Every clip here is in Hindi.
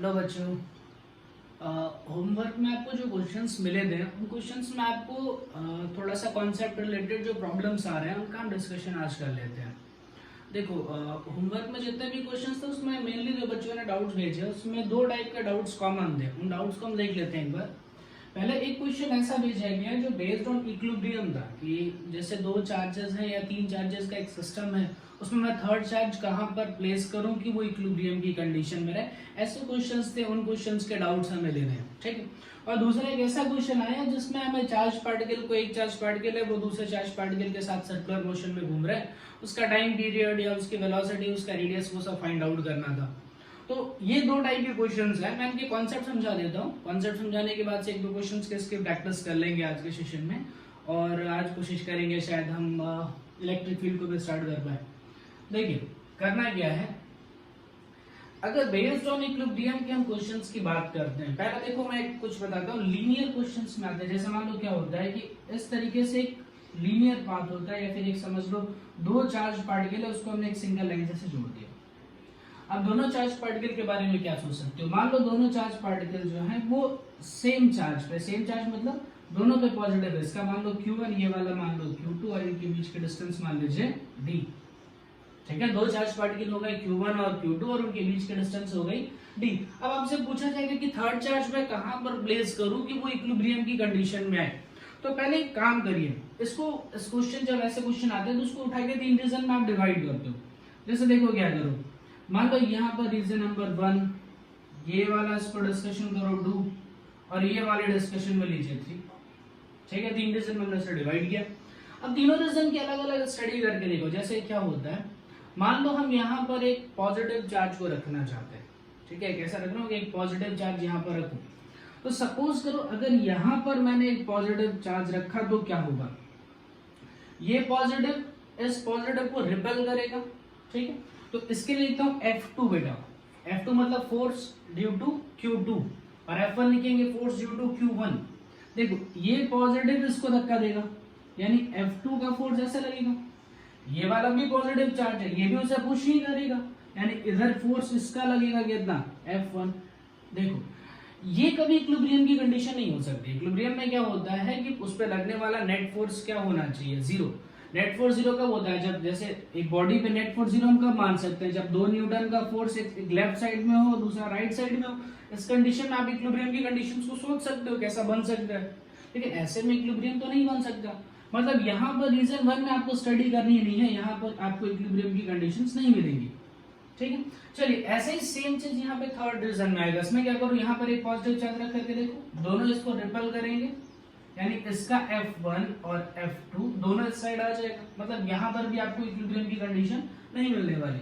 हेलो बच्चों। होमवर्क में आपको जो क्वेश्चंस मिले थे उन क्वेश्चंस में आपको थोड़ा सा कॉन्सेप्ट रिलेटेड जो प्रॉब्लम्स आ रहे हैं उनका हम डिस्कशन आज कर लेते हैं। देखो, होमवर्क में जितने भी क्वेश्चंस थे उसमें मेनली जो बच्चों ने डाउट्स भेजे उसमें दो टाइप के डाउट्स कॉमन थे। उन डाउट्स को हम देख लेते हैं एक बार। पहले एक क्वेश्चन ऐसा भेजा गया जो बेस्ड ऑन इक्विलिब्रियम था कि जैसे दो चार्जेस हैं या तीन चार्जेस का एक सिस्टम है, उसमें मैं थर्ड चार्ज कहाँ पर प्लेस करूं कि वो इक्विलिब्रियम की कंडीशन में रहे। ऐसे क्वेश्चंस थे, उन क्वेश्चंस के डाउट्स हमें लेने हैं, ठीक है। और दूसरा एक ऐसा क्वेश्चन आया जिसमें हमें चार्ज पार्टिकल को, एक चार्ज पार्टिकल है वो दूसरे चार्ज पार्टिकल के साथ सर्कुलर मोशन में घूम रहा है, उसका टाइम पीरियड या उसकी वेलोसिटी, उसका रेडियस, वो सब फाइंड आउट करना था। तो ये दो टाइप के क्वेश्चंस हैं। मैं इनके कॉन्सेप्ट समझा देता हूँ। कॉन्सेप्ट समझाने के बाद से एक दो क्वेश्चंस के इसके प्रैक्टिस कर लेंगे आज के सेशन में, और आज कोशिश करेंगे शायद हम इलेक्ट्रिक फील्ड को भी स्टार्ट कर पाए। देखिए करना क्या है, अगर बेस्ड ऑन इक्विलिब्रियम के हम क्वेश्चंस की बात करते हैं, पहले देखो मैं कुछ बताता हूँ। लीनियर क्वेश्चंस में आते हैं, जैसे मान लो क्या होता है कि इस तरीके से एक लीनियर पाथ होता है, या फिर एक समझ लो दो चार्ज पार्टिकल है, उसको हमने एक सिंगल लाइन से जोड़ दिया। अब दोनों चार्ज पार्टिकल के बारे में क्या सोच सकते हो, मान लो दोनों चार्ज पार्टिकल जो है वो सेम चार्ज पे, सेम चार्ज मतलब दोनों पे पॉजिटिव है, इसका मान लो Q1, ये वाला मान लो Q2, और इनके बीच के डिस्टेंस मान लीजिए D, ठीक है। दो चार्ज पार्टिकल हो गए Q1 और Q2 और उनके बीच के डिस्टेंस हो गई D। अब आपसे पूछा जाएगा कि थर्ड चार्ज में कहां पर प्लेस करूं कि वो इक्विलिब्रियम की कंडीशन में आए। तो पहले एक काम करिए, इसको, इस क्वेश्चन जब ऐसे क्वेश्चन आते हैं तो उसको उठा के तीन रीजन में आप डिवाइड करते हो। जैसे देखो क्या करो, मान लो यहाँ पर रीजन नंबर 1, ये वाला इसको डिस्कशन करो 2, और ये वाले डिस्कशन में लीजिए 3, ठीक है। तीन रीजन में हमने इसे डिवाइड किया। अब तीनों रीजन की अलग अलग स्टडी करके देखो। जैसे क्या होता है, मान लो हम यहाँ पर एक पॉजिटिव चार्ज को रखना चाहते हैं, ठीक है। कैसा रख रहा हूँ, एक पॉजिटिव चार्ज यहाँ पर रखूं। तो सपोज करो अगर यहाँ पर मैंने एक पॉजिटिव चार्ज रखा तो क्या होगा, ये पॉजिटिव इस पॉजिटिव को रिपेल करेगा, ठीक है। तो इसके लिए लिखता हूं F2 बेटा। F2 मतलब फोर्स ड्यू टू Q2, और F1 लिखेंगे फोर्स ड्यू टू Q1। देखो ये पॉजिटिव इसको धक्का देगा, यानी F2 का फोर्स ऐसे लगेगा। ये वाला भी पॉजिटिव चार्ज है, ये भी उसे पुश ही करेगा, यानी इधर फोर्स इसका लगेगा कितना, F1। देखो ये कभी इक्विलिब्रियम की कंडीशन नहीं हो सकती। इक्विलिब्रियम में क्या होता है कि उस पर लगने वाला नेट फोर्स क्या होना चाहिए, जीरो। नेट फोर्स जीरो कब होता है, जब जैसे एक बॉडी पे नेट फोर्स जीरो हम कब मान सकते हैं, जब 2 न्यूटन का फोर्स एक लेफ्ट साइड में हो, दूसरा राइट साइड में हो। इस कंडीशन में आप इक्विलिब्रियम की कंडीशंस को सोच सकते हो कैसा बन सकता है, लेकिन ऐसे में इक्विलिब्रियम तो नहीं बन सकता। मतलब यहाँ पर रीजन 1 में आपको स्टडी करनी नहीं है, यहाँ पर आपको इक्विलिब्रियम की कंडीशंस नहीं मिलेंगी, ठीक है। चलिए ऐसे ही सेम चीज यहाँ पे थर्ड रीजन में आएगा। इसमें क्या करूँ, यहाँ पर एक पॉजिटिव चार्ज रख करके देखो, दोनों इसको रिपेल करेंगे, यानी इसका F1 और F2 दोनों इस साइड आ जाएगा। मतलब यहाँ पर भी आपको इक्विलिब्रियम की कंडीशन नहीं मिलने वाली।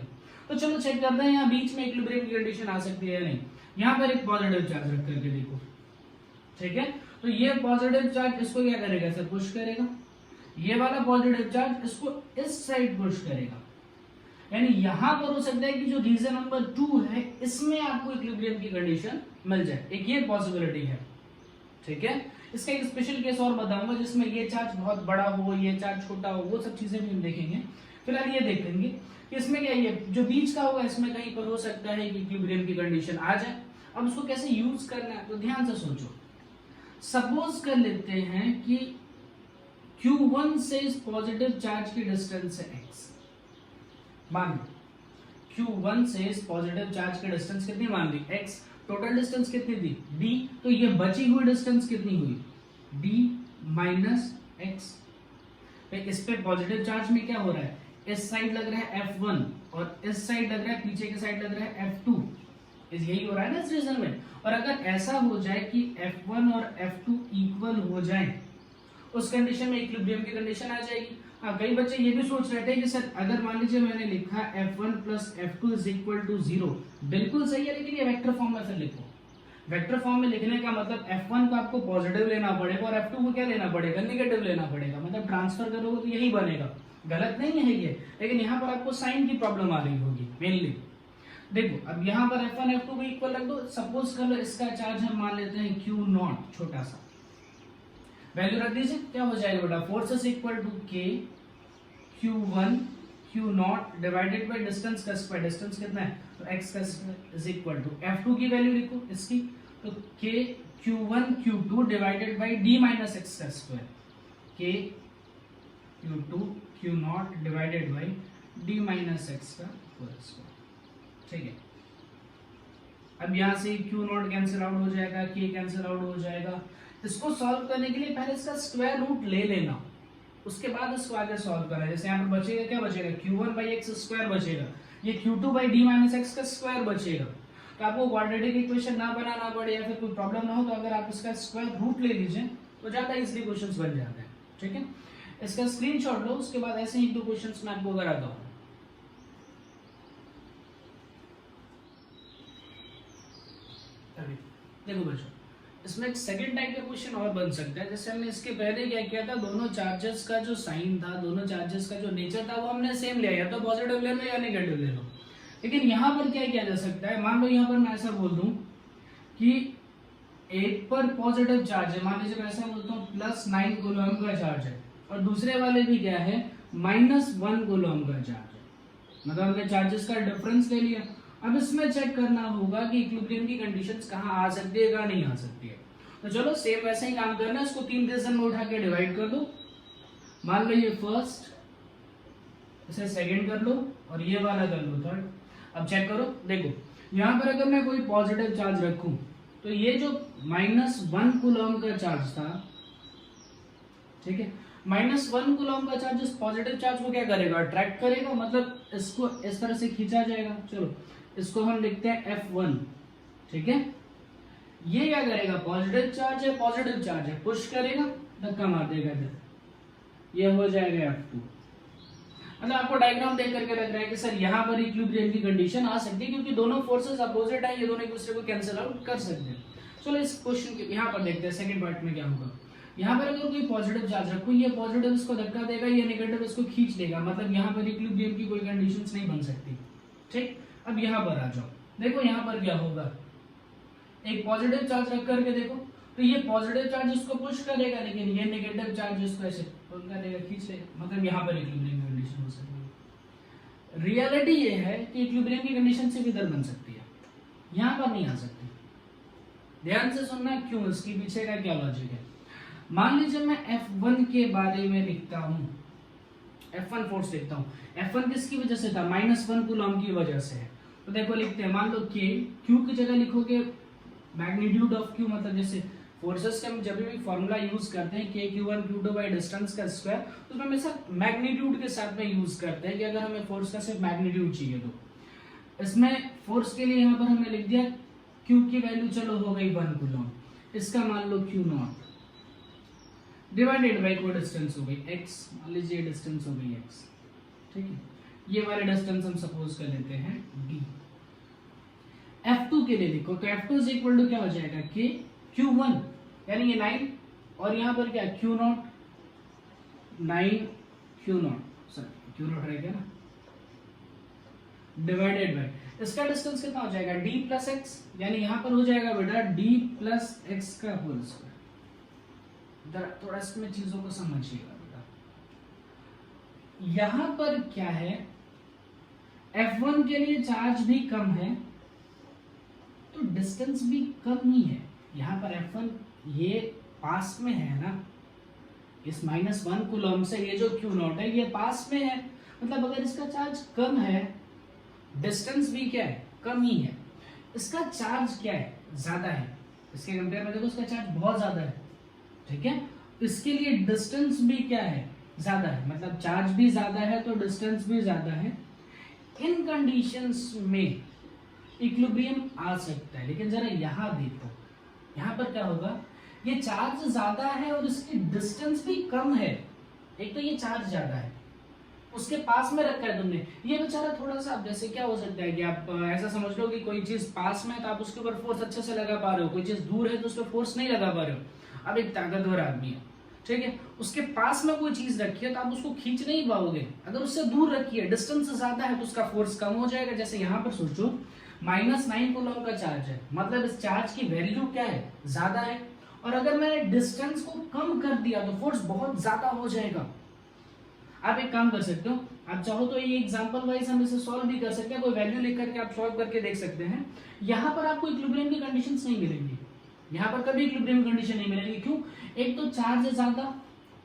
तो चलो चेक करते हैं यहाँ बीच में इक्विलिब्रियम की कंडीशन आ सकती है या नहीं। यहाँ पर एक पॉजिटिव चार्ज रख करके देखो, ठीक है। तो ये पॉजिटिव चार्ज इसको क्या करेगा, सर पुश करेगा। ये वाला पॉजिटिव चार्ज इसको इस साइड पुश करेगा, यानी यहां पर हो सकता है कि जो रीजन नंबर 2 है इसमें आपको इक्विलिब्रियम की कंडीशन मिल जाए, एक ये पॉसिबिलिटी है, ठीक है। इसका एक स्पेशल केस और बताऊंगा जिसमें ये चार्ज बहुत बड़ा हो, ये चार्ज छोटा हो, वो सब चीजें भी हम देखेंगे। फिलहाल ये देखेंगे कि इसमें क्या, ये जो बीच का होगा इसमें कहीं पर हो सकता है कि इक्विलिब्रियम की कंडीशन आ जाए। अब उसको कैसे यूज करना है तो ध्यान से सोचो। सपोज कर लेते हैं कि Q1 से इस पॉजिटिव चार्ज की डिस्टेंस है x, मान लो Q1 से इस पॉजिटिव चार्ज की डिस्टेंस कितनी मान ली, x। टोटल डिस्टेंस कितनी थी, d। तो ये बची हुई डिस्टेंस कितनी हुई, d माइनस x। इस पे पॉजिटिव चार्ज में क्या हो रहा है, इस साइड लग रहा है F1 और इस साइड लग रहा है, पीछे के साइड लग रहा है F2। यही हो रहा है ना इस रीजन में। और अगर ऐसा हो जाए कि F1 और F2 इक्वल हो जाए, उस कंडीशन में इक्विलिब्रियम की कंडीशन आ जाएगी। हाँ, कई बच्चे ये भी सोच रहे थे कि सर अगर मान लीजिए मैंने लिखा F1 plus F2 is equal to 0, बिल्कुल सही है, लेकिन ये वेक्टर फॉर्म में फिर लिखो। वेक्टर फॉर्म में लिखने का मतलब F1 को आपको पॉजिटिव लेना पड़ेगा और F2 को क्या लेना पड़ेगा, नेगेटिव लेना पड़ेगा। मतलब ट्रांसफर करोगे तो यही बनेगा, गलत नहीं है ये, लेकिन यहाँ पर आपको साइन की प्रॉब्लम आ रही होगी मेनली। देखो अब यहाँ पर F1 F2 को इक्वल रख दो। सपोज कर लो इसका चार्ज हम मान लेते हैं Q0, छोटा सा वैल्यू रख दीजिए। क्या हो जाएगा बेटा, forces equal to K Q1 Q naught divided by distance का स्क्वायर, डिस्टेंस कितना है तो एक्स का square is equal to F2 की वैल्यू लिखो इसकी, तो K Q1 Q2 divided by D minus X का square, K Q2 Q not divided by D minus X का होल स्क्वायर। ठीक है, अब यहाँ से Q नॉट कैंसिल आउट हो जाएगा, K कैंसिल आउट हो जाएगा। इसको सॉल्व करने के लिए पहले इसका स्क्वायर रूट ले लेना, उसके बाद इसको आगे सॉल्व करना है। जैसे यहाँ पर बचेगा, क्या बचेगा, Q1 बाई एक्स स्क्वायर बचेगा, ये Q2 by D minus X का स्क्वायर बचेगा। तो आपको क्वाड्रेटिक इक्वेशन ना बनाना पड़े या फिर कोई प्रॉब्लम ना हो तो अगर आप इसका स्क्वायर रूट ले लीजिए तो ज्यादा इजीली क्वेश्चंस बन जाते हैं। ठीक है, इसका स्क्रीनशॉट लो, उसके बाद ऐसे ही 2 क्वेश्चंस मैं आपको कराता हूँ। देखो बच्चों, इसमें एक सेकंड टाइप का क्वेश्चन और बन सकता है। जैसे हमने इसके पहले क्या किया था, दोनों चार्जेस का जो साइन था, दोनों चार्जेस का जो नेचर था वो हमने सेम लिया, या तो पॉजिटिव ले लो या नेगेटिव ले लो। लेकिन यहाँ पर क्या किया जा सकता है, मान लो यहाँ पर मैं ऐसा बोल दूं कि एक पर पॉजिटिव चार्ज है, मान लीजिए मैं ऐसा बोलता हूँ +9 कूलम का चार्ज है, और दूसरे वाले भी क्या है -1 कूलम का चार्ज है, मतलब हमने चार्जेस का डिफरेंस ले लिया। अब इसमें चेक करना होगा कि इक्विलिब्रियम की कंडीशंस कहाँ आ सकती है, कहाँ नहीं आ सकती है। तो चलो सेम वैसे ही काम करना है, इसको 3 रीजन में उठा के डिवाइड कर दो। मान लो ये फर्स्ट, इसे सेकंड कर लो, और ये वाला कर लो थर्ड। अब चेक करो, देखो यहाँ पर अगर मैं कोई पॉजिटिव चार्ज रखूं तो ये जो -1 कूलम का चार्ज था, ठीक है, -1 कूलम का चार्ज इस पॉजिटिव चार्ज को क्या करेगा, अट्रैक्ट करेगा, मतलब इसको इस तरह से खींचा जाएगा। चलो इसको हम लिखते हैं F1। ठीक है, ये क्या करेगा, पॉजिटिव चार्ज है, पॉजिटिव चार्ज है, पुश करेगा, धक्का मार देगा इधर, ये हो जाएगा F2। मतलब आपको डायग्राम देख करके लग रहा है कि सर यहाँ पर इक्विलिब्रियम की कंडीशन आ सकती है, क्योंकि दोनों फोर्सेस अपोजिट है, ये दोनों एक दूसरे को कैंसिल आउट कर सकते हैं। चलो इस क्वेश्चन के यहाँ पर देखते हैं सेकंड पार्ट में क्या होगा। यहाँ पर अगर कोई पॉजिटिव चार्ज रखो, ये पॉजिटिव इसको धक्का देगा, ये नेगेटिव इसको खींच लेगा, मतलब यहाँ पर इक्विलिब्रियम की कोई कंडीशंस नहीं बन सकती। ठीक, अब यहाँ पर आ जाओ, देखो यहाँ पर क्या होगा, एक पॉजिटिव चार्ज रख करके देखो, तो ये पॉजिटिव चार्ज इसको पुश करेगा, लेकिन ये नेगेटिव चार्ज इसको ऐसे पुल करेगा, खींच लेगा, मतलब यहाँ पर इक्विलिब्रियम की कंडीशन हो सकती है। रियलिटी ये है कि इक्विलिब्रियम की कंडीशन सिर्फ इधर बन सकती है, यहाँ पर नहीं आ सकती। ध्यान से सुनना, क्यों, इसके पीछे का क्या लॉजिक है। मान लीजिए मैं F1 के बारे में लिखता हूँ, F1 फोर्स लिखता हूँ, F1 किसकी वजह से था, -1 कूलम की वजह से है। तो देखो लिखते हैं, मान लो K, Q की जगह लिखोगे मैग्नीट्यूड ऑफ Q, मतलब जैसे फोर्सेस के हम जब भी फॉर्मूला यूज करते हैं K Q1 Q2 by distance का स्क्वायर, तो उसमें हमेशा मैग्नीट्यूड के साथ में यूज करते हैं कि अगर हमें फोर्स का सिर्फ मैग्नीट्यूड चाहिए। तो इसमें फोर्स के लिए यहाँ पर हमने लिख दिया Q की वैल्यू चलो हो गई 1 कूलम, इसका मान लो Q नॉट डिवाइडेड बाई कोई डिस्टेंस हो गई x, मान लीजिए डिस्टेंस हो गई x। ठीक है, ये वाले डिस्टेंस हम सपोज कर लेते हैं d। F2 के लिए लिखो, तो F2 इज इक्वल टू क्या हो जाएगा, K Q1 यानी ये 9, और यहाँ पर क्या Q not, 9 Q not, sorry Q not रहेगा ना, डिवाइडेड बाय इसका डिस्टेंस कितना हो जाएगा, d प्लस x, यानी यहाँ पर हो जाएगा बेटा d प्लस x का होल स्क्वायर। थोड़ा इसमें चीजों को समझिएगा बेटा, यहां पर क्या है, F1 के लिए चार्ज भी कम है तो डिस्टेंस भी कम ही है। यहाँ पर F1 ये पास में है ना, इस -1 कूलम से ये जो Q नॉट है ये पास में है, मतलब अगर इसका चार्ज कम है, डिस्टेंस भी क्या है, कम ही है। इसका चार्ज क्या है, ज्यादा है, इसके कंपेयर में देखो इसका चार्ज बहुत ज्यादा है। ठीक है, इसके लिए डिस्टेंस भी क्या है, ज्यादा है, मतलब चार्ज भी ज्यादा है तो डिस्टेंस भी ज्यादा है। इन कंडीशंस में इक्विलिब्रियम आ सकता है, लेकिन जरा यहाँ देखो, यहाँ पर क्या होगा, ये चार्ज ज्यादा है और इसकी डिस्टेंस भी कम है। एक तो ये चार्ज ज्यादा है, उसके पास में रखा है तुमने, ये बेचारा थोड़ा सा, जैसे क्या हो सकता है कि आप ऐसा समझ लो कि कोई चीज पास में है तो आप उसके ऊपर फोर्स अच्छे से लगा पा रहे हो, कोई चीज दूर है तो उस पर फोर्स नहीं लगा पा रहे हो। अब एक ताकतवर आदमी है, ठीक है, उसके पास में कोई चीज रखी है तो आप उसको खींच नहीं पाओगे। अगर उससे दूर रखी है, डिस्टेंस ज्यादा है, तो उसका फोर्स कम हो जाएगा। जैसे यहाँ पर सोचो -9 कूलम का चार्ज है, मतलब इस चार्ज की वैल्यू क्या है, ज्यादा है, और अगर मैंने डिस्टेंस को कम कर दिया तो फोर्स बहुत ज्यादा हो जाएगा। आप एक काम कर सकते हो, आप चाहो तो ये एग्जांपल वाइज हम इसे सॉल्व भी कर सकते हैं, कोई वैल्यू लिख करके आप सॉल्व करके देख सकते हैं। यहाँ पर आपको इक्विलिब्रियम की कंडीशंस नहीं मिलेंगी, यहाँ पर कभी इक्विलिब्रियम कंडीशन नहीं मिलेगी। क्यों? एक तो चार्ज है ज्यादा,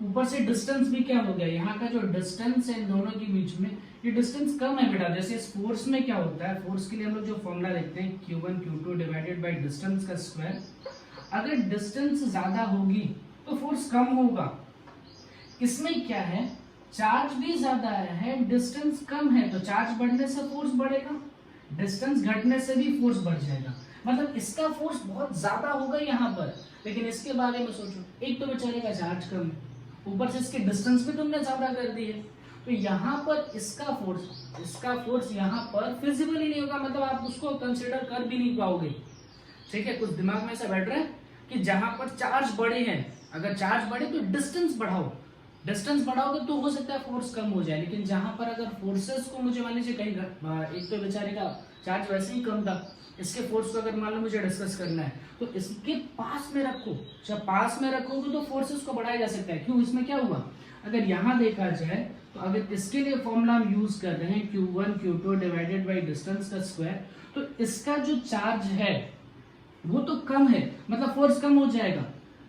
ऊपर से डिस्टेंस भी क्या हो गया, यहाँ का जो डिस्टेंस है इन दोनों के बीच में, ये डिस्टेंस कम है बेटा। जैसे इस फोर्स में क्या होता है, फोर्स के लिए हम लोग जो फॉर्मूला देखते हैं Q1 Q2 divided by distance का स्क्वायर। अगर डिस्टेंस ज्यादा होगी तो फोर्स कम होगा। इसमें क्या है, चार्ज भी ज्यादा है, डिस्टेंस कम है, तो चार्ज बढ़ने से फोर्स बढ़ेगा, डिस्टेंस घटने से भी फोर्स बढ़ जाएगा। मतलब इसका फोर्स बहुत ज्यादा होगा यहाँ पर। लेकिन इसके बारे में सोचो, एक तो बेचारे का चार्ज कम है, ऊपर से इसके डिस्टेंस भी तुमने ज्यादा कर दी है, तो यहाँ पर इसका फोर्स यहाँ पर फिजिबल ही नहीं होगा, मतलब आप उसको कंसिडर कर भी नहीं पाओगे। ठीक है, कुछ दिमाग में ऐसा बैठ रहा है कि जहां पर चार्ज बड़े हैं, अगर चार्ज बढ़े तो डिस्टेंस बढ़ाओ, डिस्टेंस बढ़ाओगे तो हो सकता है फोर्स कम हो जाए। लेकिन जहां पर अगर फोर्सेस को मुझे मान लीजिए कहीं, एक तो बेचारे का चार्ज वैसे ही कम था, इसके फोर्स को अगर मान लो मुझे डिस्कस करना है तो इसके पास में रखो, जब पास में रखोगे तो फोर्सेस को बढ़ाया जा सकता है। क्यों? इसमें क्या हुआ, अगर यहाँ देखा जाए तो अगर इसके लिए फॉर्मूला हम यूज कर रहे हैं Q1 Q2 divided by distance का स्क्वायर, तो इसका जो चार्ज है वो तो कम है, मतलब फोर्स कम हो जाएगा।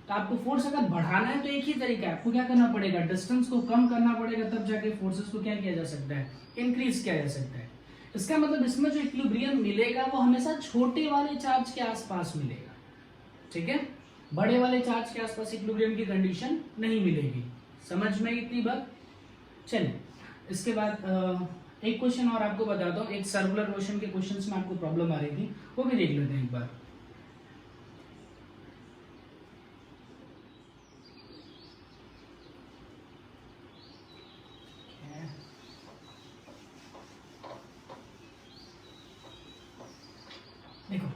तो आपको फोर्स अगर बढ़ाना है तो एक ही तरीका है, आपको क्या करना पड़ेगा, डिस्टेंस को कम करना पड़ेगा, तब जाके फोर्सेस को क्या किया जा सकता है, इंक्रीज किया जा सकता है। इसका मतलब इसमें जो इक्विलिब्रियम मिलेगा वो हमेशा छोटे वाले चार्ज के आसपास मिलेगा। ठीक है, बड़े वाले चार्ज के आसपास इक्विलिब्रियम की कंडीशन नहीं मिलेगी। समझ में इतनी बात? चलिए, इसके बाद एक क्वेश्चन और आपको बताता हूँ। एक सर्कुलर मोशन के क्वेश्चंस में आपको प्रॉब्लम आ रही थी, वो भी देख लेते हैं एक बार। देखो,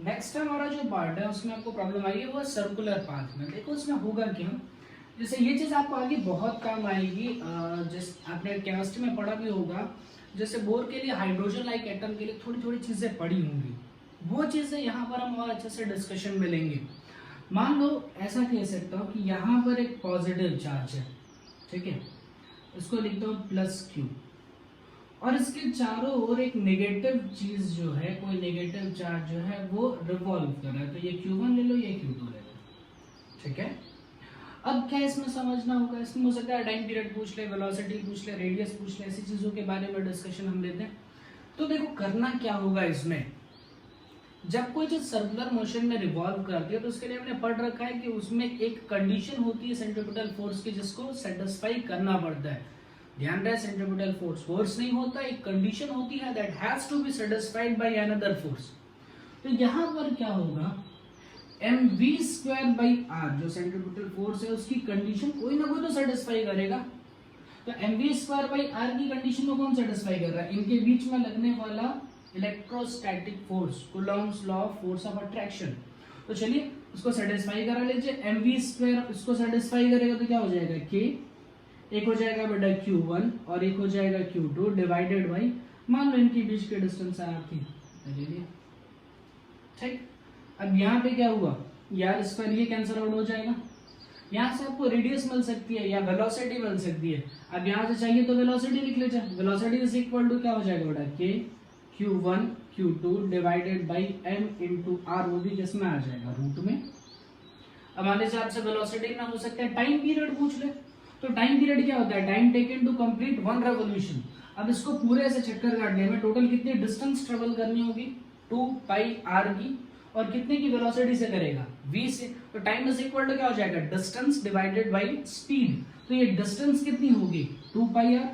नेक्स्ट हमारा जो पार्ट है उसमें आपको प्रॉब्लम आई है वो सर्कुलर पाथ में। देखो इसमें होगा क्या, जैसे ये चीज आपको आगे बहुत काम आएगी, जिस आपने केमिस्ट्री में पढ़ा भी होगा, जैसे बोर के लिए हाइड्रोजन लाइक एटम के लिए थोड़ी थोड़ी चीजें पड़ी होंगी, वो चीजें यहाँ पर हम और अच्छे से डिस्कशन में लेंगे। मान लो ऐसा कह सकता हूँ कि यहाँ पर एक पॉजिटिव चार्ज है, ठीक है, इसको लिखता हूँ +Q, और इसके चारों ओर एक नेगेटिव चीज जो है, कोई नेगेटिव चार्ज जो है वो रिवॉल्व कर रहा है। तो ये Q1 ले लो, ये Q2 ले लो, ठीक है। अब क्या इसमें समझना होगा, इसमें हो सकता है टाइम पीरियड पूछ ले, वेलोसिटी पूछ ले, रेडियस पूछ ले, ऐसी चीजों के बारे में डिस्कशन हम लेते हैं। तो देखो करना क्या होगा इसमें, जब कोई चीज सर्कुलर मोशन में रिवॉल्व करती है तो उसके लिए हमने पढ़ रखा है कि उसमें एक कंडीशन होती है सेंट्रीपिटल फोर्स की, जिसको सेटिस्फाई करना पड़ता है। ध्यान रहे, सेंट्रीपिटल फोर्स नहीं होता, एक कंडीशन होती है that has to be satisfied by another force. तो यहाँ पर क्या होगा, mv²/r जो सेंट्रीपिटल फोर्स है उसकी कंडीशन कोई ना कोई तो सेटिस्फाई करेगा। तो mv²/r की कंडीशन को कौन सेटिस्फाई कर रहा है, इनके बीच में लगने वाला electrostatic force, Coulomb's law of force of attraction. तो चलिए उसको सेटिस्फाई करा लीजिए, mv² इसको सेटिस्फाई करेगा तो क्या हो जाएगा, k, एक हो जाएगा बेटा Q1 और एक हो जाएगा Q2 डिवाइडेड बाई, मान लो इनके बीच के डिस्टेंस r थी, ठीक। अब यहाँ पे क्या हुआ यार, इस पर ये कैंसिल आउट हो जाएगा, यहाँ से आपको रेडियस मिल सकती है या वेलोसिटी मिल सकती है। अब यहाँ से चाहिए तो वेलोसिटी लिख लीजिए, वेलोसिटी इज इक्वल टू क्या हो जाएगा बेटा, k Q1 Q2 divided by m into r, वो भी किसमें आ जाएगा, रूट में। अब मान लीजिए आपसे वेलोसिटी ना हो सकता है टाइम पीरियड पूछ ले, तो टाइम पीरियड क्या होता है, time taken to complete 1 revolution. अब इसको पूरे ऐसे चक्कर काटने में टोटल कितनी डिस्टेंस ट्रेवल करनी होगी, 2πr की, और कितने की वेलोसिटी से करेगा, v से। तो टाइम इज इक्वल टू क्या हो जाएगा, डिस्टेंस डिवाइडेड बाय स्पीड। तो ये डिस्टेंस कितनी होगी, 2πr,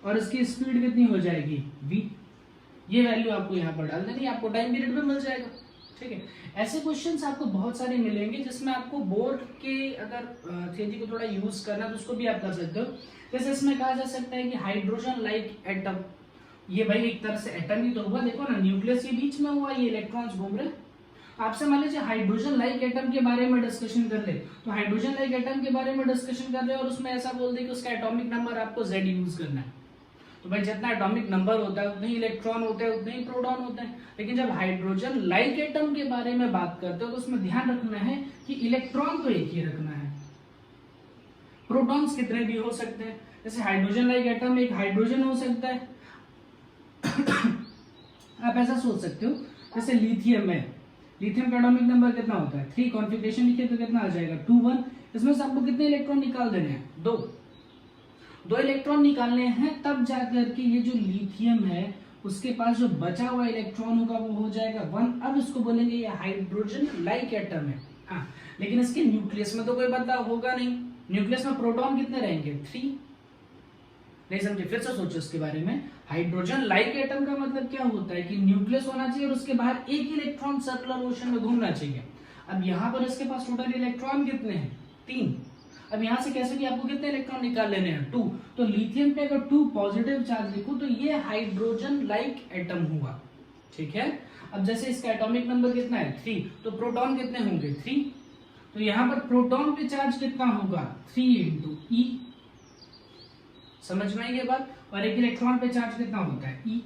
और इसकी स्पीड कितनी हो जाएगी, v। ये वैल्यू आपको यहाँ पर डाल देनी, आपको टाइम पीरियड में मिल जाएगा। ठीक है, ऐसे क्वेश्चंस आपको बहुत सारे मिलेंगे जिसमें आपको बोर्ड के अगर थियरी को थोड़ा यूज करना है तो उसको भी आप कर सकते हो। जैसे इसमें कहा जा सकता है कि हाइड्रोजन लाइक एटम, ये भाई एक तरह से एटम ही तो हुआ, देखो ना न्यूक्लियस के बीच में हुआ, ये इलेक्ट्रॉन्स घूम रहे। आपसे मान लीजिए हाइड्रोजन लाइक एटम के बारे में डिस्कशन कर ले, तो हाइड्रोजन लाइक एटम के बारे में डिस्कशन कर रहे हैं और उसमें ऐसा बोल दे कि उसका एटॉमिक नंबर आपको Z यूज करना है। तो भाई जितना एटॉमिक नंबर होता है उतने ही इलेक्ट्रॉन होते हैं, उतने ही प्रोटॉन होते हैं। लेकिन जब हाइड्रोजन लाइक एटम के बारे में बात करते हो तो उसमें ध्यान रखना है कि इलेक्ट्रॉन तो एक ही रखना है, प्रोटॉन्स कितने भी हो सकते हैं। जैसे हाइड्रोजन लाइक एटम एक हाइड्रोजन हो सकता है आप ऐसा सोच सकते हो, जैसे लिथियम है, लिथियम का एटॉमिक नंबर कितना होता है 3, कॉन्फ़िगरेशन लिखे तो कितना आ जाएगा 2 1। इसमें से आपको कितने इलेक्ट्रॉन निकाल देने हैं 2 इलेक्ट्रॉन निकालने हैं, तब जाकर के ये जो लिथियम है उसके पास जो बचा हुआ इलेक्ट्रॉन होगा वो हो जाएगा 1। अब इसको बोलेंगे ये हाइड्रोजन लाइक एटम है। हाँ, लेकिन इसके न्यूक्लियस में तो कोई बदलाव होगा नहीं, न्यूक्लियस में प्रोटॉन कितने रहेंगे 3। नहीं समझे, फिर से सोचो इसके बारे में। हाइड्रोजन लाइक एटम का मतलब क्या होता है कि न्यूक्लियस होना चाहिए और उसके बाहर एक इलेक्ट्रॉन सर्कुलर मोशन में घूमना चाहिए। अब यहाँ पर इसके पास टोटल इलेक्ट्रॉन कितने हैं 3। अब यहाँ से कैसे भी आपको कितने इलेक्ट्रॉन निकाल लेने हैं 2। तो लिथियम पे अगर 2 पॉजिटिव चार्ज लिखो तो ये हाइड्रोजन लाइक एटम हुआ, ठीक है। अब जैसे इसका एटॉमिक नंबर कितना है 3, तो प्रोटॉन कितने होंगे 3। तो यहाँ पर प्रोटॉन पे चार्ज कितना होगा 3 इंटू ई, समझ में आई ये बात। और एक इलेक्ट्रॉन पे चार्ज कितना होता है ई।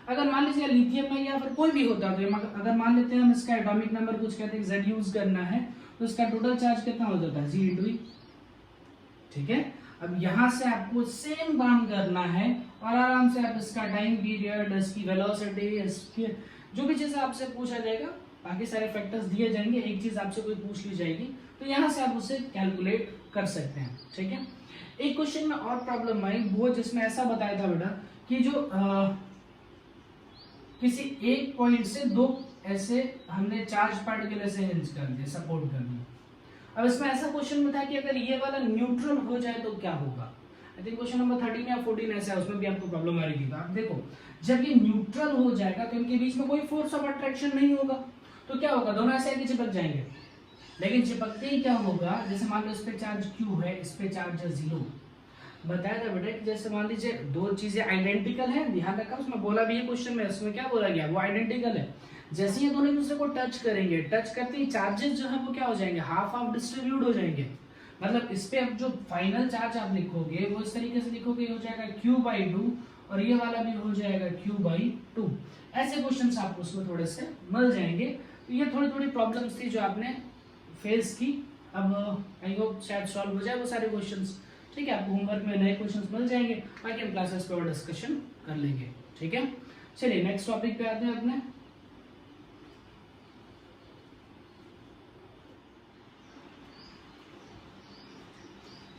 अगर मान लीजिए लिथियम में या फिर कोई भी होता तो अगर मान लेते हैं हम इसका एटॉमिक नंबर कुछ कहते हैं Z यूज करना है, तो इसका टोटल चार्ज कितना हो जाता है जी इंटू ई, ठीक है। अब यहां से आपको सेम काम करना है और आराम से आप इसका टाइम पीरियड, इसकी वेलोसिटी, इसके जो भी चीज आपसे पूछा जाएगा, बाकी सारे फैक्टर्स दिए जाएंगे, एक चीज आपसे कोई पूछ ली जाएगी तो यहाँ से आप उसे कैलकुलेट कर सकते हैं, ठीक है। एक क्वेश्चन में और प्रॉब्लम आई वो जिसमें ऐसा बताया था बेटा कि जो किसी एक पॉइंट से 2 ऐसे हमने चार्ज पार्टिकल ऐसे हिंज कर दिए, सपोर्ट कर दिया। अब इसमें ऐसा क्वेश्चन में था कि अगर ये वाला न्यूट्रल हो जाए तो क्या होगा। आई थिंक क्वेश्चन नंबर 13 या 14 ऐसा है, उसमें भी आपको प्रॉब्लम आ रही थी। आप देखो जब ये न्यूट्रल हो जाएगा तो इनके बीच में कोई फोर्स ऑफ अट्रैक्शन नहीं होगा, तो क्या होगा दोनों ऐसे आके चिपक जाएंगे। लेकिन चिपकते ही क्या होगा, जैसे मान लो इस पे चार्ज Q है, इस पे चार्ज है 0। बताया था बेटा जैसे मान लीजिए 2 चीजें आइडेंटिकल है, ध्यान रखा उसमें बोला भी है क्वेश्चन में, उसमें क्या बोला गया वो आइडेंटिकल है। जैसे ये दोनों एक दूसरे को टच करेंगे, टच करते ही चार्जेस जो है वो क्या हो जाएंगे हाफ हाफ डिस्ट्रीब्यूट हो जाएंगे। मतलब इस पे अब जो फाइनल चार्ज आप लिखोगे वो इस तरीके से लिखोगे, हो जाएगा Q/2 और ये वाला भी हो जाएगा Q/2। ऐसे क्वेश्चंस आपको उसमें थोड़े से मिल जाएंगे। तो ये थोड़ी थोड़ी प्रॉब्लम्स थी जो आपने फेस की। अब आई होप शायद सॉल्व हो जाए वो सारे क्वेश्चंस, ठीक है। आपको होमवर्क में नए क्वेश्चंस मिल जाएंगे, बाकी हम क्लासेस पे और डिस्कशन कर लेंगे, ठीक है। चलिए नेक्स्ट टॉपिक पे आते हैं अपने।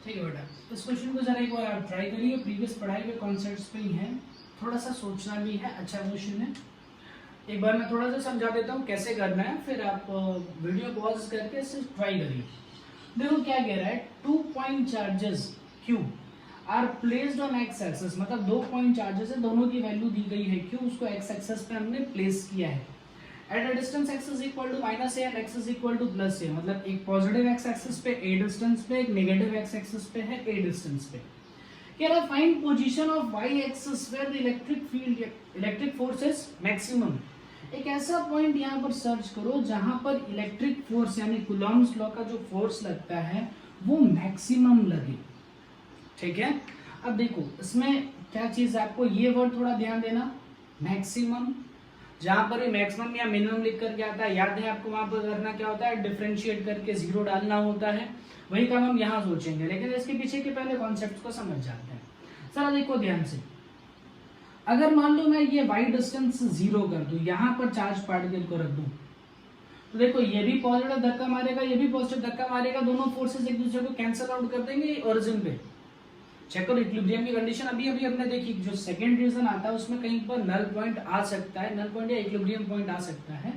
ठीक है बेटा, इस क्वेश्चन को जरा एक बार आप ट्राई करिए, प्रीवियस पढ़ाई के कॉन्सेप्ट्स पे ही है, थोड़ा सा सोचना भी है, अच्छा क्वेश्चन है। एक बार मैं थोड़ा सा समझा देता हूँ कैसे करना है, फिर आप वीडियो पॉज करके इसे ट्राई करिए। देखो क्या कह रहा है, 2 point charges Q are placed on x axis, मतलब 2 पॉइंट चार्जेस है, दोनों की वैल्यू दी गई है Q, उसको x एक्सिस पे हमने प्लेस किया है। At a distance x is equal to -a and x is equal to +a, मतलब एक पॉजिटिव x एक्सिस पे a डिस्टेंस पे, एक नेगेटिव x एक्सिस पे है a डिस्टेंस पे। कह रहा है find position of y axis where the electric field, electric force is maximum. एक ऐसा पॉइंट यहाँ पर सर्च करो जहां पर इलेक्ट्रिक फोर्स यानी कूलॉम्स लॉ का जो फोर्स लगता है वो मैक्सिमम लगे, ठीक है। अब देखो इसमें क्या चीज, आपको ये वर्ड थोड़ा ध्यान देना, मैक्सिमम। जहां पर भी मैक्सिमम या मिनिमम लिख करके आता है, याद है आपको वहां पर करना क्या होता है, डिफरेंशिएट करके 0 डालना होता है। वही काम हम यहाँ सोचेंगे, लेकिन इसके पीछे के पहले कॉन्सेप्ट को समझ जाते हैं। जरा देखो ध्यान से, अगर मान लो मैं ये y डिस्टेंस 0 कर दूं, यहाँ पर चार्ज पार्टिकल को रख दूं, तो देखो ये भी पॉजिटिव धक्का मारेगा, ये भी पॉजिटिव धक्का मारेगा, दोनों फोर्सेस एक दूसरे को कैंसिल आउट कर देंगे ओरिजिन पे। चेक करो इक्विलिब्रियम की कंडीशन अभी अभी हमने देखी, जो सेकंड रीजन आता है उसमें कहीं पर नल पॉइंट आ सकता है, नल पॉइंट या इक्विलिब्रियम पॉइंट आ सकता है।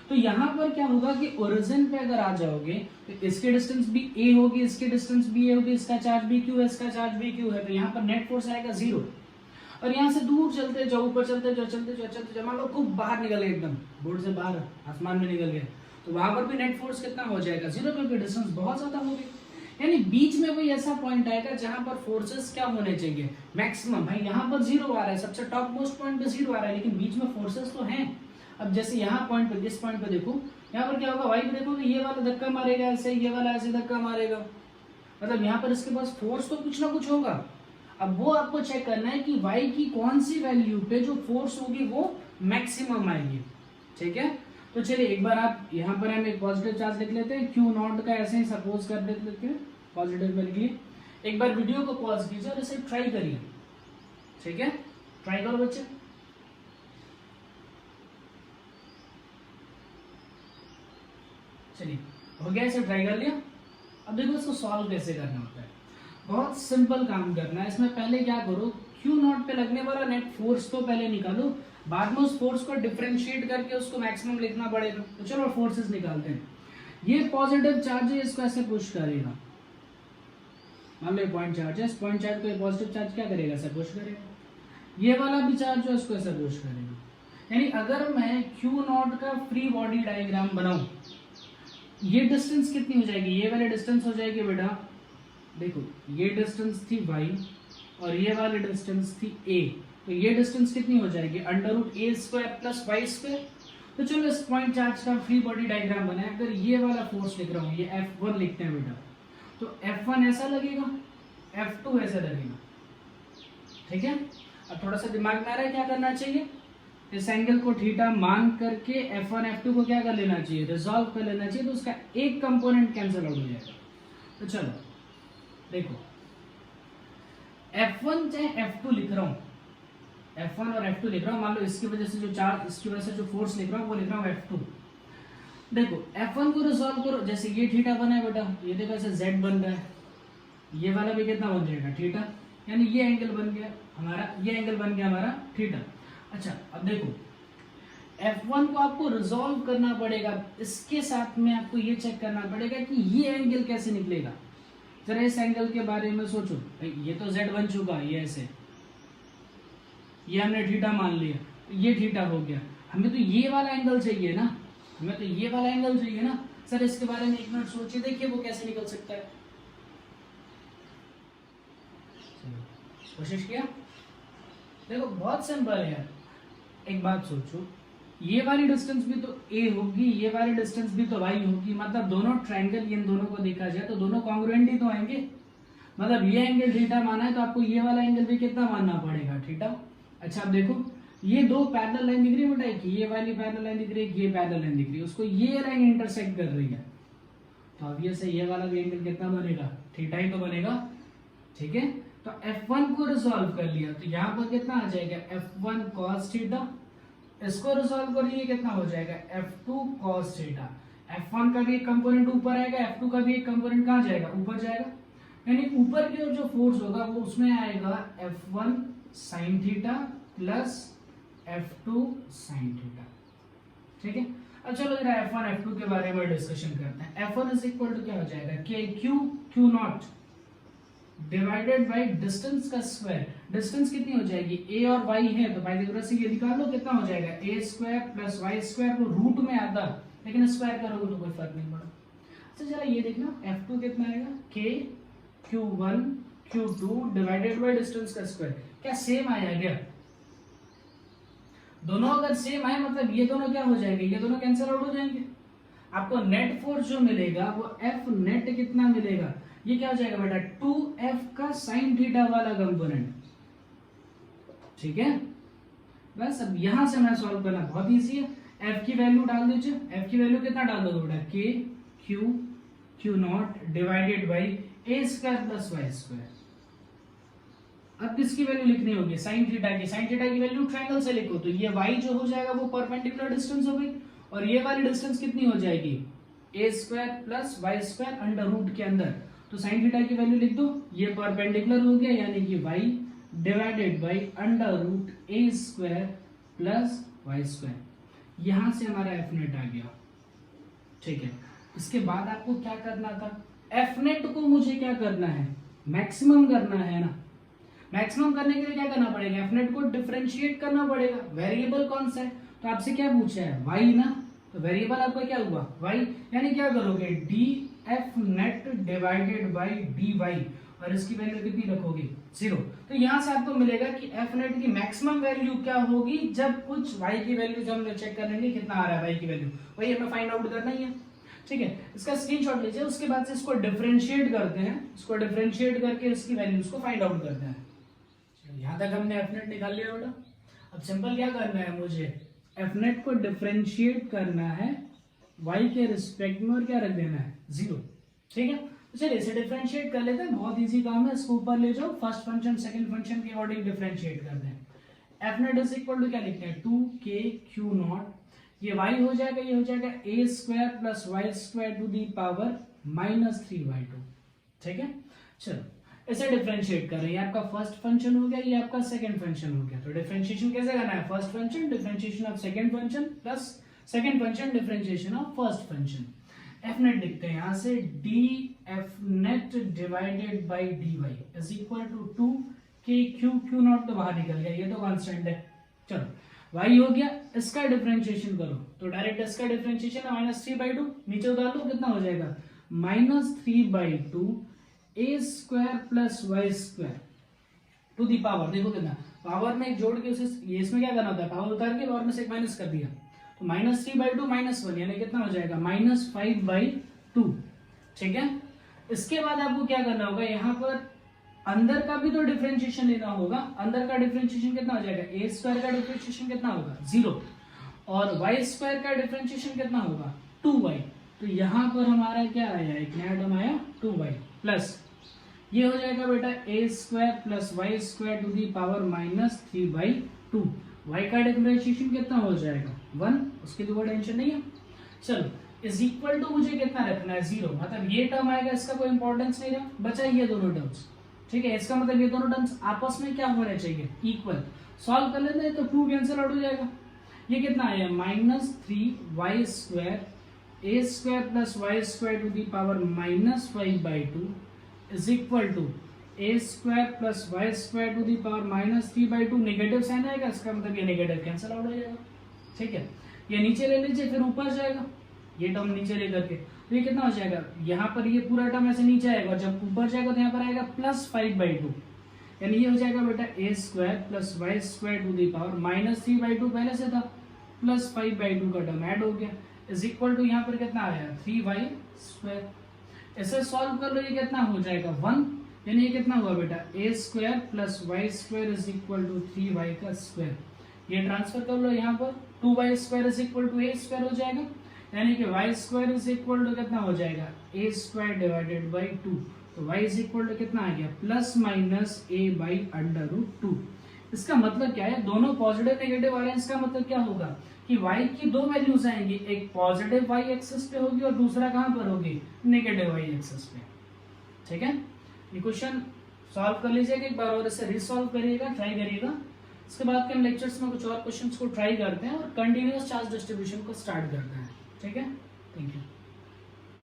तो यहाँ पर क्या होगा कि ओरिजिन पे अगर आ जाओगे तो इसकी डिस्टेंस भी a होगी, इसकी डिस्टेंस भी a होगी, इसका चार्ज भी q है, इसका चार्ज भी q है, तो यहाँ पर नेट फोर्स आएगा 0। और यहाँ से दूर चलते जाओ, ऊपर चलते जाओ, चलते जाओ, चलते जाओ, मान लो खूब बाहर निकल गए, एकदम बोर्ड से बाहर आसमान में निकल गए, तो वहां पर भी नेट फोर्स कितना हो जाएगा 0, क्योंकि डिस्टेंस बहुत ज्यादा होगी। यानी बीच में कोई ऐसा पॉइंट आएगा जहां पर फोर्सेस क्या होने चाहिए मैक्सिमम। भाई यहाँ पर 0 आ रहा है, सबसे टॉप मोस्ट पॉइंट पे 0 आ रहा है, लेकिन बीच में फोर्सेस तो हैं। अब जैसे यहाँ पॉइंट पे, इस पॉइंट पे देखो, यहाँ पर क्या होगा, वाई पे देखो, ये वाला धक्का मारेगा ऐसे, ये वाला ऐसे धक्का मारेगा, मतलब यहाँ पर इसके पास फोर्स तो कुछ ना कुछ होगा। अब वो आपको चेक करना है कि y की कौन सी वैल्यू पे जो फोर्स होगी वो मैक्सिमम आएगी, ठीक है। तो चलिए एक बार आप यहाँ पर हम एक पॉजिटिव चार्ज लिख लेते हैं, Q नॉट का ऐसे ही सपोज कर देते हैं, पॉजिटिव में लिखिए। एक बार वीडियो को पॉज कीजिए और इसे ट्राई करिए, ठीक है? ट्राई करो बच्चे। चलिए, हो गया, इसे ट्राई कर लिया। अब देखो इसको सॉल्व कैसे करना होता है। बहुत सिंपल काम करना है। इसमें पहले क्या करो, क्यू नॉट पे लगने वाला नेट फोर्स तो पहले निकालो, बाद में उस फोर्स को डिफरेंशिएट करके उसको मैक्सिमम लिखना पड़ेगा। तो चलो फोर्सेस निकालते हैं। ये पॉजिटिव चार्ज है, इसको ऐसे पुश करेगा, मान लो पॉइंट चार्ज है, इस पॉइंट चार्ज को पॉजिटिव चार्ज क्या करेगा, ऐसे पुश करेगा। ये वाला भी चार्ज है, इसको ऐसे पुश करेगा। यानी अगर मैं क्यू नॉट का फ्री बॉडी डायग्राम बनाऊं, ये डिस्टेंस कितनी हो जाएगी, ये वाली डिस्टेंस हो जाएगी बेटा, देखो ये डिस्टेंस थी y और ये वाली डिस्टेंस थी a, तो ये डिस्टेंस कितनी हो जाएगी, √a² + y²। तो चलो इस पॉइंट चार्ज का फ्री बॉडी डायग्राम बनाए। अगर ये वाला फोर्स लिख रहा हूँ, ये F1 लिखते हैं बेटा, तो F1 ऐसा लगेगा, F2 ऐसा लगेगा, ठीक है? अब थोड़ा सा दिमाग में आ रहा है क्या करना चाहिए, इस एंगल को थीटा मान करके F1 F2 को क्या कर लेना चाहिए, रिजॉल्व कर लेना चाहिए, तो उसका एक कंपोनेंट कैंसिल आउट हो जाएगा। तो चलो देखो, F1 चाहे F2 लिख रहा हूं, F1 और F2 लिख रहा हूं, मान लो इसकी वजह से जो चार्ज, इसकी वजह से जो फोर्स लिख रहा हूं वो लिख रहा हूं F2। देखो F1 को रिजॉल्व करो, जैसे ये थीटा बना है बेटा, ये देखो ऐसे Z बन रहा है, ये वाला भी कितना बन जाएगा, थीटा, यानी ये एंगल बन गया हमारा, ये एंगल बन गया हमारा थीटा। अच्छा अब देखो F1 को आपको रिजॉल्व करना पड़ेगा, इसके साथ में आपको ये चेक करना पड़ेगा कि ये एंगल कैसे निकलेगा। जरा इस एंगल के बारे में सोचो, ये तो Z बन चुका, ये ऐसे, ये हमने थीटा मान लिया, ये थीटा हो गया, हमें तो ये वाला एंगल चाहिए ना, हमें तो ये वाला एंगल चाहिए ना। सर इसके बारे में एक मिनट सोचिए, देखिए वो कैसे निकल सकता है, कोशिश किया। देखो बहुत सिंपल है यार, एक बात सोचो, ये वाली डिस्टेंस भी तो a होगी, ये वाली डिस्टेंस भी तो y होगी, मतलब दोनों ट्रायंगल, इन दोनों को देखा जाए तो दोनों कॉन्ग्रुएंट ही तो आएंगे। मतलब ये एंगल थीटा माना है तो आपको ये वाला एंगल भी कितना मानना पड़ेगा, थीटा। अच्छा अब देखो, ये दो पैरेलल लाइन दिख रही है बेटा, ये वाली पैरेलल लाइन दिख रही है, ये पैरेलल लाइन दिख रही है, उसको ये लाइन इंटरसेक्ट कर रही है, तो ऑब्वियस है ये वाला भी एंगल कितना बनेगा, थीटा ही तो बनेगा, ठीक है? तो F1 को रिजॉल्व कर लिया, तो यहाँ पर कितना आ जाएगा, F1 cos थीटा, इसको रिजॉल्व करिए कितना हो जाएगा, F2 cos थीटा। F1 का भी एक कंपोनेंट ऊपर आएगा, F2 का भी एक कंपोनेंट कहाँ जाएगा, ऊपर जाएगा, यानी ऊपर की ओर जो फोर्स होगा वो उसमें आएगा F1 sin theta plus F2 sin theta, ठीक है? अब चलो जरा F1 F2 के बारे में डिस्कशन करते हैं। F1 इज इक्वल टू क्या हो जाएगा, Q not divided by distance का स्क्वायर। डिस्टेंस कितनी हो जाएगी, a और y है, तो पाइथागोरस से ये निकाल लो, कितना हो जाएगा, a² + y², वो रूट में आता, लेकिन स्क्वायर करोगे तो कोई फर्क नहीं पड़ा। अच्छा जरा ये देखना, F2 कितना आएगा, k Q1 Q2 divided by distance का स्क्वायर। क्या सेम आया क्या, दोनों अगर सेम आए मतलब ये दोनों क्या हो जाएंगे, ये दोनों कैंसिल आउट हो जाएंगे। आपको नेट फोर्स जो मिलेगा वो F नेट कितना मिलेगा, ये क्या हो जाएगा बेटा, 2F का sin थीटा वाला कंपोनेंट, ठीक है? बस अब यहां से मैं सॉल्व करना बहुत इजी है। F की वैल्यू डाल दीजिए, F की वैल्यू कितना डाल दो बेटा, k Q not divided by a² + y²। अब किसकी वैल्यू लिखनी होगी, sin थीटा की। sin थीटा की वैल्यू ट्रायंगल से लिखो, तो ये y जो हो जाएगा वो परपेंडिकुलर डिस्टेंस हो गई, और ये वाली डिस्टेंस कितनी हो जाएगी, a² + y² अंडर रूट के अंदर, तो sin थीटा की वैल्यू लिख दो, ये परपेंडिकुलर हो गया, यानी कि y divided by under root a² + y²। यहां से हमारा F नेट आ गया, ठीक है? इसके बाद आपको क्या करना था, F नेट को मुझे क्या करना है, मैक्सिमम करना है ना। मैक्सिमम करने के लिए क्या करना पड़ेगा, F नेट को डिफरेंशिएट करना पड़ेगा। वेरिएबल कौन सा है, तो आपसे क्या पूछा है, y ना, तो वेरिएबल आपका क्या हुआ, y, यानी क्या करोगे, dF net divided by dy, और इसकी वैल्यू कितनी रखोगे, 0। तो यहां से आपको मिलेगा कि F नेट की मैक्सिमम वैल्यू क्या होगी, जब कुछ y की वैल्यू, जब हम चेक कर लेंगे कितना आ रहा है y की वैल्यू, वही हमें फाइंड आउट करना ही है, ठीक है? इसका स्क्रीनशॉट लीजिए, उसके बाद से इसको डिफरेंशिएट करते हैं, इसको डिफरेंशिएट करके इसकी वैल्यूज को फाइंड आउट करते हैं। यहां तक हमने F नेट निकाल लिया बेटा। अब सिंपल क्या करना है, मुझे F नेट को डिफरेंशिएट करना है y के रिस्पेक्ट में, और क्या रख देना है, 0, ठीक है? तो चलिए इसे डिफरेंशिएट कर लेते हैं, बहुत इजी काम है। इसको ऊपर ले जाओ, फर्स्ट फंक्शन सेकंड फंक्शन के अकॉर्डिंग डिफरेंशिएट कर दें। F net is equal to क्या लिखते हैं 2k/q0, ये y हो जाएगा, ये हो जाएगा a square plus y square to the power -3/2। ठीक है, चलो इसे डिफरेंशिएट कर रहे हैं। ये आपका फर्स्ट फंक्शन हो गया, ये आपका सेकंड फंक्शन हो गया। तो डिफरेंशिएशन कैसे करना है, first function differentiation of second function plus second function differentiation of first function. F net लिखते हैं यहां से df net divided by dy is equal to 2k/q0 तो बाहर निकल गया, ये तो कांस्टेंट है। चलो y हो गया, इसका डिफरेंशिएशन करो तो डायरेक्ट इसका डिफरेंशिएशन है -3/2, नीचे उतार लो कितना हो जाएगा -3/2 a square plus y square to the power, देखो कितना पावर में एक जोड़ के उसे ये इसमें क्या करना होता है, पावर उतार के पावर में से एक माइनस कर दिया, तो -3/2 -1 यानी कितना हो जाएगा -5/2। ठीक है, इसके बाद आपको क्या करना होगा, यहाँ पर अंदर का भी तो डिफरेंशिएशन लेना होगा। अंदर का डिफरेंशिएशन कितना हो जाएगा, a स्क्वायर का डिफरेंशिएशन कितना होगा 0 और y स्क्वायर का डिफरेंशिएशन कितना होगा 2y। तो यहाँ पर हमारा क्या आया, एक नया टर्म आया 2y प्लस ये हो जाएगा बेटा a square plus y square to the power -3/2। y का डिफरेंशिएशन कितना हो जाएगा 1, उसके लिए कोई टेंशन नहीं है। चलो इज इक्वल टू मुझे कितना रखना है 0, मतलब ये टर्म आएगा, इसका कोई इंपॉर्टेंस नहीं रहा, बचा ये दोनों टर्म्स। ठीक है, इसका मतलब ये दोनों टर्म्स आपस में क्या होने चाहिए, इक्वल। सॉल्व कर लेते हैं तो 2 कैंसिल आउट हो जाएगा। ये कितना आया -3y square a square plus y square to the power -5/2 is equal to a square plus y square to the power -3/2। Negative sign आएगा, इसका मतलब ये नेगेटिव कैंसिल आउट हो जाएगा। ठीक है, ये नीचे ले लीजिए फिर ऊपर जाएगा, ये टर्म नीचे लेकर के, तो ये कितना हो जाएगा, यहाँ पर ये पूरा टर्म ऐसे नीचे आएगा और जब ऊपर जाएगा तो यहाँ पर आएगा +5/2, यानी ये हो जाएगा बेटा a square plus y square to the power -3/2 पहले से था, +5/2 का टर्म ऐड हो गया इज इक्वल टू यहाँ पर कितना आया 3y स्क्वायर। इसे सॉल्व कर लो, ये कितना हो जाएगा 1, यानी ये कितना हुआ बेटा a square plus y square is equal to 3y का स्क्वायर। ये ट्रांसफर कर लो यहाँ पर, 2y square is equal to a square हो जाएगा, यानी कि y square is equal to कितना हो जाएगा a स्क्वायर डिवाइडेड बाई 2। तो y इज इक्वल टू कितना आ गया +-a/√2। इसका मतलब क्या है, दोनों पॉजिटिव नेगेटिव आ रहे हैं, इसका मतलब क्या होगा कि y की दो वैल्यूज आएंगी, एक पॉजिटिव y एक्सिस पे होगी और दूसरा कहां पर होगी, नेगेटिव y एक्सिस पे। ठीक है, ये क्वेश्चन सॉल्व कर लीजिएगा एक बार और इसे रीसॉल्व करिएगा, ट्राई करिएगा। इसके बाद के हम लेक्चर्स में कुछ और क्वेश्चंस को ट्राई करते हैं और कंटिन्यूअस चार्ज डिस्ट्रीब्यूशन को स्टार्ट करते हैं। ठीक है, थैंक यू।